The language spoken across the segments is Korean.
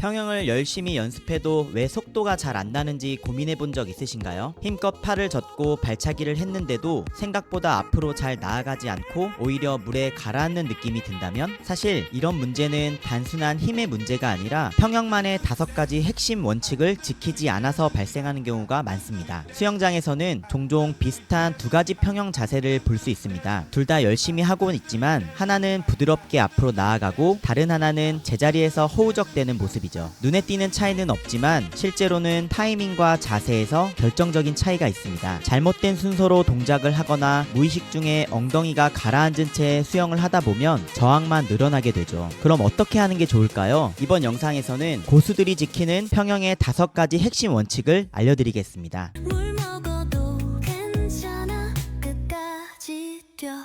평형을 열심히 연습해도 왜 속도가 잘 안 나는지 고민해 본 적 있으신가요? 힘껏 팔을 젓고 발차기를 했는데도 생각보다 앞으로 잘 나아가지 않고 오히려 물에 가라앉는 느낌이 든다면 사실 이런 문제는 단순한 힘의 문제가 아니라 평형만의 5가지 핵심 원칙을 지키지 않아서 발생하는 경우가 많습니다. 수영장에서는 종종 비슷한 2가지 평형 자세를 볼 수 있습니다. 둘 다 열심히 하고는 있지만 하나는 부드럽게 앞으로 나아가고 다른 하나는 제자리에서 허우적대는 모습이죠. 눈에 띄는 차이는 없지만 실제로는 타이밍과 자세에서 결정적인 차이가 있습니다. 잘못된 순서로 동작을 하거나 무의식 중에 엉덩이가 가라앉은 채 수영을 하다 보면 저항만 늘어나게 되죠. 그럼 어떻게 하는 게 좋을까요? 이번 영상에서는 고수들이 지키는 평형의 5가지 핵심 원칙을 알려드리겠습니다. 물 먹어도 괜찮아 끝까지 뛰어.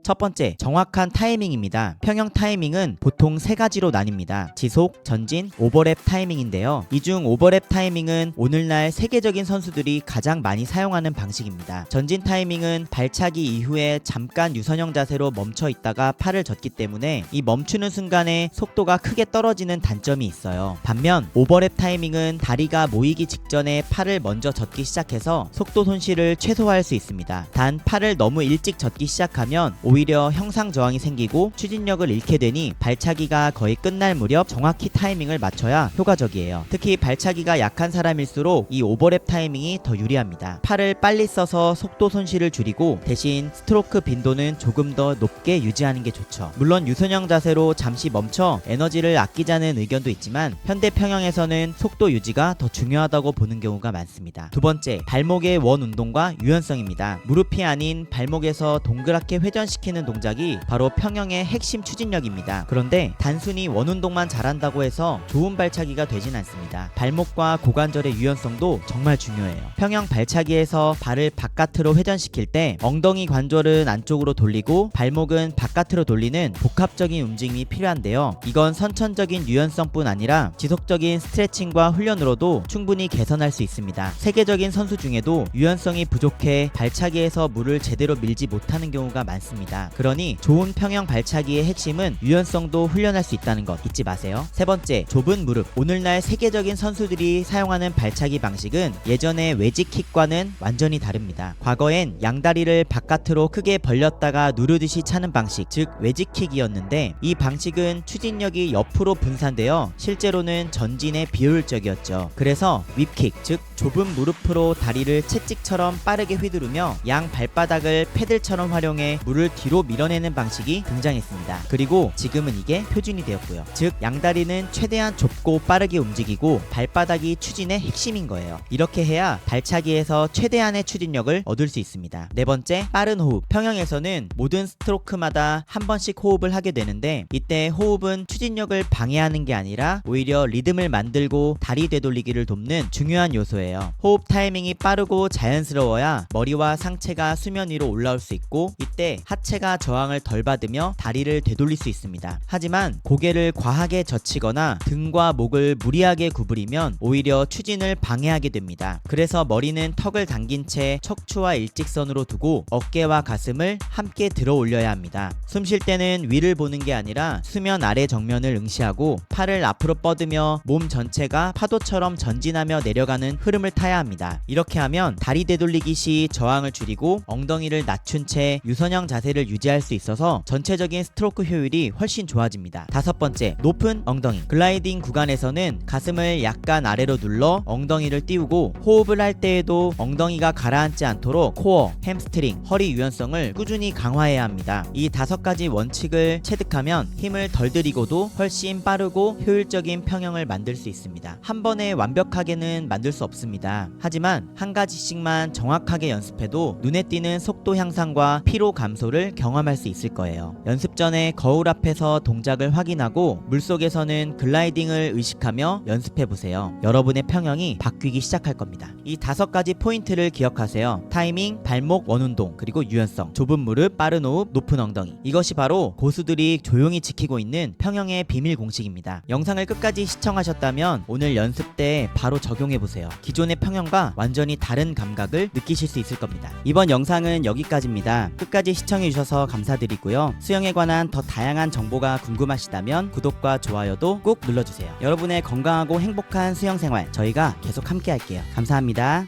첫 번째, 정확한 타이밍입니다. 평형 타이밍은 보통 3가지로 나뉩니다. 지속, 전진, 오버랩 타이밍인데요. 이 중 오버랩 타이밍은 오늘날 세계적인 선수들이 가장 많이 사용하는 방식입니다. 전진 타이밍은 발차기 이후에 잠깐 유선형 자세로 멈춰 있다가 팔을 젓기 때문에 이 멈추는 순간에 속도가 크게 떨어지는 단점이 있어요. 반면 오버랩 타이밍은 다리가 모이기 직전에 팔을 먼저 젓기 시작해서 속도 손실을 최소화할 수 있습니다. 단 팔을 너무 일찍 젓기 시작하면 오히려 형상 저항이 생기고 추진력을 잃게 되니 발차기가 거의 끝날 무렵 정확히 타이밍을 맞춰야 효과적이에요. 특히 발차기가 약한 사람일수록 이 오버랩 타이밍이 더 유리합니다. 팔을 빨리 써서 속도 손실을 줄이고 대신 스트로크 빈도는 조금 더 높게 유지하는 게 좋죠. 물론 유선형 자세로 잠시 멈춰 에너지를 아끼자는 의견도 있지만 현대 평형에서는 속도 유지가 더 중요하다고 보는 경우가 많습니다. 두 번째, 발목의 원 운동과 유연성입니다. 무릎이 아닌 발목에서 동그랗게 회전시키는 동작이 바로 평형의 핵심 추진력입니다. 그런데 단순히 원 운동만 잘한다고 해서 좋은 발차기가 되진 않습니다. 발목과 고관절의 유연성도 정말 중요해요. 평형 발차기에서 발을 바깥으로 회전시킬 때 엉덩이 관절은 안쪽으로 돌리고 발목은 바깥으로 돌리는 복합적인 움직임이 필요한데요. 이건 선천적인 유연성뿐 아니라 지속적인 스트레칭과 훈련으로도 충분히 개선할 수 있습니다. 세계적인 선수 중에도 유연성이 부족해 발차기에서 물을 제대로 밀지 못하는 경우가 많습니다. 그러니 좋은 평형 발차기의 핵심은 유연성도 훈련할 수 있다는 것 잊지 마세요. 세 번째, 좁은 무릎. 오늘날 세계적인 선수들이 사용하는 발차기 방식은 예전의 외직킥과는 완전히 다릅니다. 과거엔 양다리를 바깥으로 크게 벌렸다가 누르듯이 차는 방식, 즉 외직킥이었는데 이 방식은 추진력이 옆으로 분산되어 실제로는 전진에 비효율적이었죠. 그래서 윕킥, 즉 좁은 무릎으로 다리를 채찍처럼 빠르게 휘두르며 양 발바닥을 패들처럼 활용해 물을 뒤로 밀어내는 방식이 등장했습니다. 그리고 지금은 이게 표준이 되었고요. 즉 양다리는 최대한 좁고 빠르게 움직이고 발바닥이 추진의 핵심인 거예요. 이렇게 해야 발차기에서 최대한의 추진력을 얻을 수 있습니다. 네 번째, 빠른 호흡. 평형에서는 모든 스트로크마다 한 번씩 호흡을 하게 되는데 이때 호흡은 추진력을 방해하는 게 아니라 오히려 리듬을 만들고 다리 되돌리기를 돕는 중요한 요소예요. 호흡 타이밍이 빠르고 자연스러워야 머리와 상체가 수면 위로 올라올 수 있고 이때 하체가 저항을 덜 받으며 다리를 되돌릴 수 있습니다. 하지만 고개를 과하게 젖히거나 등과 목을 무리하게 구부리면 오히려 추진을 방해하게 됩니다. 그래서 머리는 턱을 당긴 채 척추와 일직선으로 두고 어깨와 가슴을 함께 들어 올려야 합니다. 숨 쉴 때는 위를 보는 게 아니라 수면 아래 정면을 응시하고 팔을 앞으로 뻗으며 몸 전체가 파도처럼 전진하며 내려가는 흐름을 타야 합니다. 이렇게 하면 다리 되돌리기 시 저항을 줄이고 엉덩이를 낮춘 채 유선형 자세를 유지할 수 있어서 전체적인 스트로크 효율이 훨씬 좋아집니다. 다섯 번째, 높은 엉덩이. 글라이딩 구간에서는 가슴을 약간 아래로 눌러 엉덩이를 띄우고 호흡을 할 때에도 엉덩이가 가라앉지 않도록 코어, 햄스트링, 허리 유연성을 꾸준히 강화해야 합니다. 이 5가지 원칙을 체득하면 힘을 덜 들이고도 훨씬 빠르고 효율적인 평형을 만들 수 있습니다. 한 번에 완벽하게는 만들 수 없습니다. 하지만 한 가지씩만 정확하게 연습해도 눈에 띄는 속도 향상과 피로 감소를 경험할 수 있을 거예요. 연습 전에 거울 앞에서 동작을 확인하고 물속에서는 글라이딩을 의식하며 연습해보세요. 여러분의 평형이 바뀌기 시작할 겁니다. 이 5가지 포인트를 기억하세요. 타이밍, 발목, 원운동, 그리고 유연성, 좁은 무릎, 빠른 호흡, 높은 엉덩이. 이것이 바로 고수들이 조용히 지키고 있는 평형의 비밀 공식입니다. 영상을 끝까지 시청하셨다면 오늘 연습 때 바로 적용해보세요. 기존의 평형과 완전히 다른 감각을 느끼실 수 있을 겁니다. 이번 영상은 여기까지입니다. 끝까지 시청해주셔서 시청해주셔서 감사드리고요. 수영에 관한 더 다양한 정보가 궁금하시다면 구독과 좋아요도 꾹 눌러주세요. 여러분의 건강하고 행복한 수영생활 저희가 계속 함께 할게요. 감사합니다.